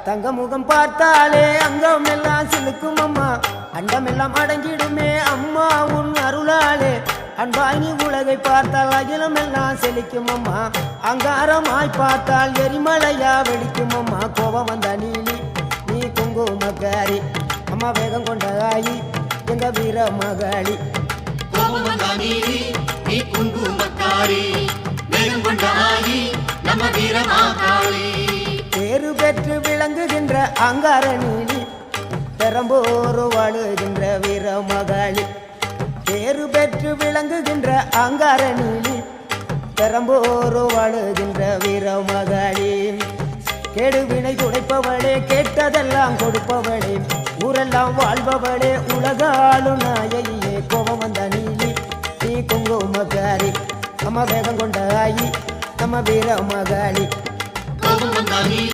தங்க முகம் பார்த்தாலே அங்கம் எல்லாம் சிலுக்கும் அம்மா அண்டம் எல்லாம் அடங்கிடுமே அம்மா உன் அருளாலே அன்பாய் நீ உலகை பார்த்தால் அகிலம் எல்லாம் செழிக்கும் அம்மா அங்காரமாய் பார்த்தால் எரிமலையா வெடிக்கும் அம்மா கோபம் வந்த நீலி நீ குங்குமக்காரி அம்மா வேகம் கொண்ட ஆயி எங்க வீர மகாளி கோபம் வந்த நீலி நீ குங்குமக்காரி வேகம் கொண்ட ஆயி நம்ம வீர மகாளி பேரு பெற்று விளங்குகின்ற அங்கார நீலி பெரம்போர் வாழுகின்ற வீர மகாளி பேரு பெற்று விளங்குகின்ற அங்கார நீலி பெரம்போர் வாழுகின்ற வீர மகாளி கேடுவினை துடைப்பவளே கேட்டதெல்லாம் கொடுப்பவளே ஊரெல்லாம் வாழ்பவளே உலகாலும் நாயகியே கோபம் வந்த நீலி நீ குங்குமக்காரி நம்ம வேகம் கொண்ட ஆயி நம்ம வீர மகாளி கோபம் வந்த நீலி